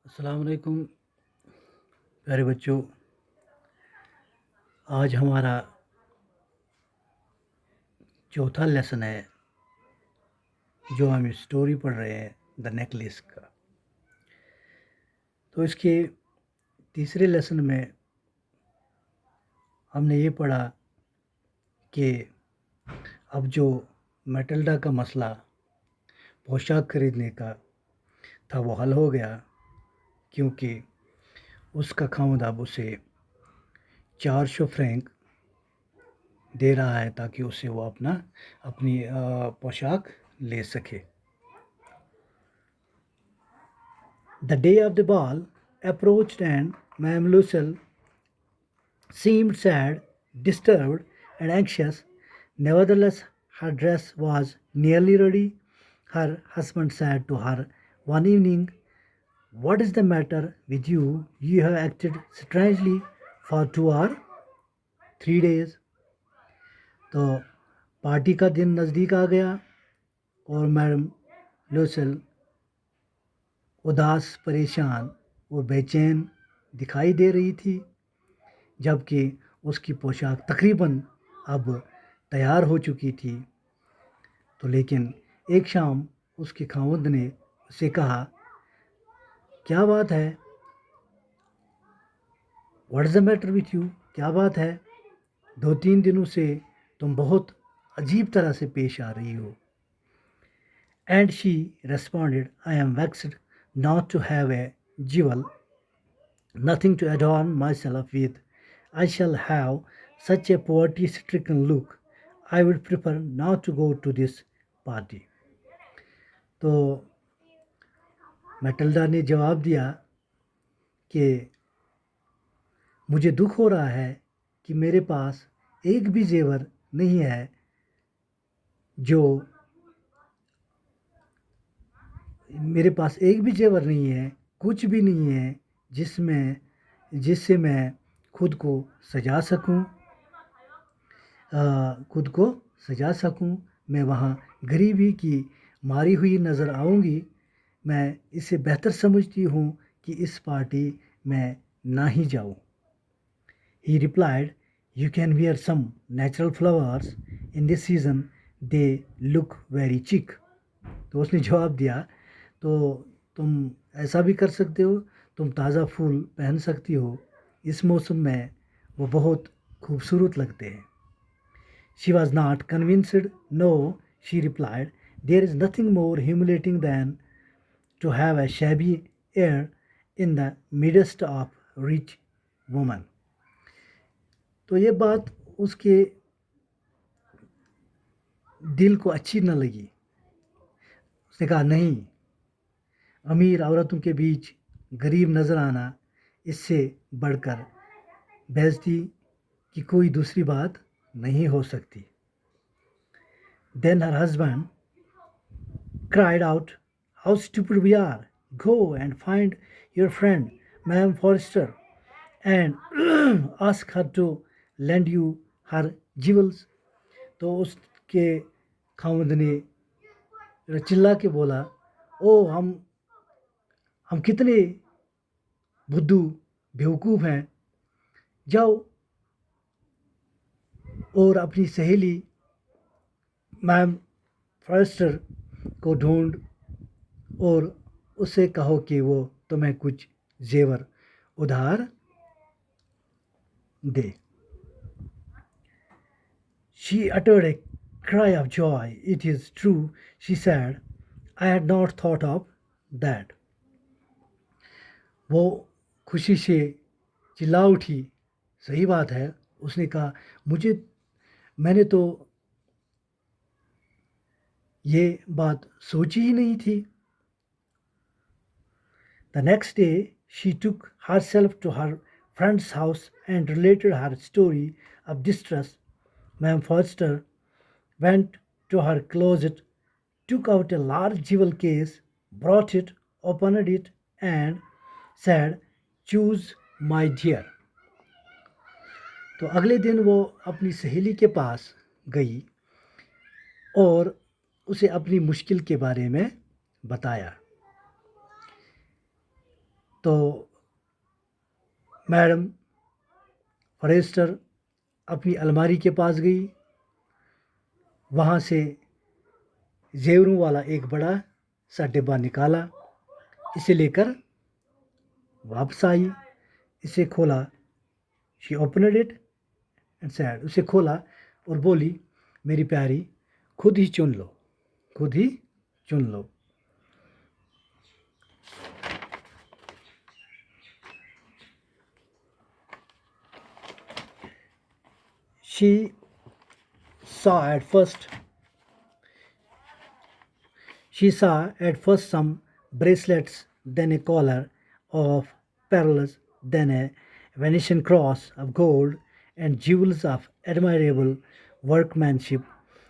अस्सलाम वालेकुम प्यारे बच्चों। आज हमारा चौथा लेसन है जो हम स्टोरी पढ़ रहे हैं द नेकलेस का। तो इसके तीसरे लेसन में हमने ये पढ़ा कि अब जो मैटिल्डा का मसला पोशाक खरीदने का था वो हल हो गया, क्योंकि उसका खामद अब उसे 400 फ्रैंक दे रहा है ताकि उसे वो अपनी पोशाक ले सके। The day of the ball approached and Ma'am Lucille seemed sad, disturbed, and anxious. Nevertheless, her dress was nearly ready. Her husband said to her one evening, "What is the matter with you? You have acted strangely for 2 or 3 days." तो party का दिन नज़दीक आ गया और madam लूसेल उदास, परेशान और बेचैन दिखाई दे रही थी, जबकि उसकी पोशाक तकरीबन अब तैयार हो चुकी थी। तो लेकिन एक शाम उसके खावंद ने उसे कहा, क्या बात है? What is the matter with you? क्या बात है? 2-3 दिनों से तुम बहुत अजीब तरह से पेश आ रही हो। And she responded, I am vexed not to have a jewel, nothing to adorn myself with. I shall have such a poverty stricken look. I would prefer not to go to this party. तो Matilda ने जवाब दिया कि मुझे दुख हो रहा है कि मेरे पास एक भी जेवर नहीं है जो मेरे पास एक भी जेवर नहीं है, कुछ भी नहीं है जिससे मैं खुद को सजा सकूं, खुद को सजा सकूं। मैं वहाँ गरीबी की मारी हुई नज़र आऊँगी। मैं इसे बेहतर समझती हूँ कि इस पार्टी में ना ही जाऊँ। He replied, "You can wear some natural flowers in this season. They look very chic." तो उसने जवाब दिया, तो तुम ऐसा भी कर सकते हो, तुम ताज़ा फूल पहन सकती हो, इस मौसम में वो बहुत खूबसूरत लगते हैं। She was not convinced. No, she replied, there is nothing more humiliating than to have a shabby air in the midst of rich women. तो ये बात उसके दिल को अच्छी न लगी। उसने कहा, नहीं, अमीर औरतों के बीच गरीब नज़र आना, इससे बढ़कर बेइज्जती की कोई दूसरी बात नहीं हो सकती। Then her husband cried out, "How stupid we are! Go and find your friend, Ma'am Forrester, and ask her to lend you her jewels." तो उसके खामद ने चिल्ला के बोला, ओ हम कितने बुद्धू बेवकूफ़ हैं, जाओ और अपनी सहेली मैम फॉरेस्टर को ढूंढ और उससे कहो कि वो तुम्हें कुछ जेवर उधार दे। She uttered a cry of joy. It is true, she said. I had not thought of that. वो खुशी से चिल्ला उठी। सही बात है, उसने कहा, मैंने तो ये बात सोची ही नहीं थी। The next day, she took herself to her friend's house and related her story of distress. Ma'am Forster went to her closet, took out a large jewel case, brought it, opened it, and said, "Choose, my dear." तो अगले दिन वो अपनी सहेली के पास गई और उसे अपनी मुश्किल के बारे में बताया। तो मैडम फॉरेस्टर अपनी अलमारी के पास गई, वहाँ से जेवरों वाला एक बड़ा सा डिब्बा निकाला, इसे लेकर वापस आई, इसे खोला, she opened it and sad, उसे खोला और बोली, मेरी प्यारी, खुद ही चुन लो, खुद ही चुन लो। She saw at first She saw at first some bracelets, then a collar of pearls, then a Venetian cross of gold, and jewels of admirable workmanship.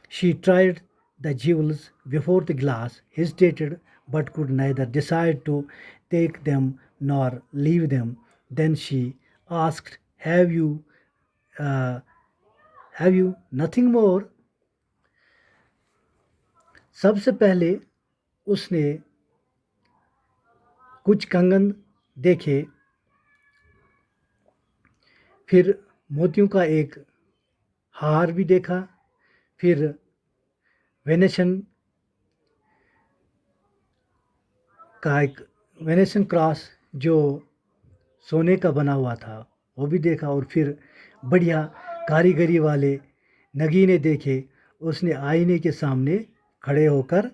She tried the jewels before the glass, hesitated, but could neither decide to take them nor leave them. Then she asked, uh, have you nothing more? सबसे पहले उसने कुछ कंगन देखे, फिर मोतियों का एक हार भी देखा, फिर वेनेशन क्रॉस जो सोने का बना हुआ था वो भी देखा, और फिर बढ़िया कारीगरी वाले नगीने देखे। उसने आईने के सामने खड़े होकर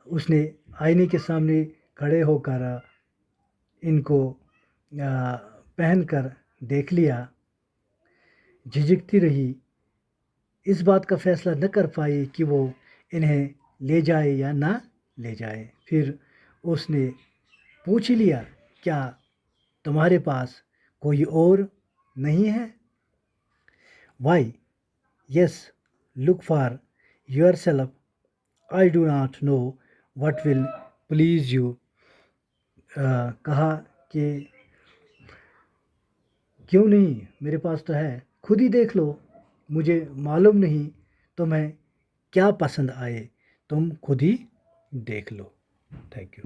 उसने आईने के सामने खड़े होकर इनको पहनकर देख लिया, झिझकती रही, इस बात का फैसला न कर पाई कि वो इन्हें ले जाए या ना ले जाए। फिर उसने पूछ ही लिया, क्या तुम्हारे पास कोई और नहीं है? Why yes, look for your self, I do not know what will please you. कहा कि क्यों नहीं, मेरे पास तो है, खुद ही देख लो, मुझे मालूम नहीं तुम्हें क्या पसंद आए, तुम खुद ही देख लो। Thank you.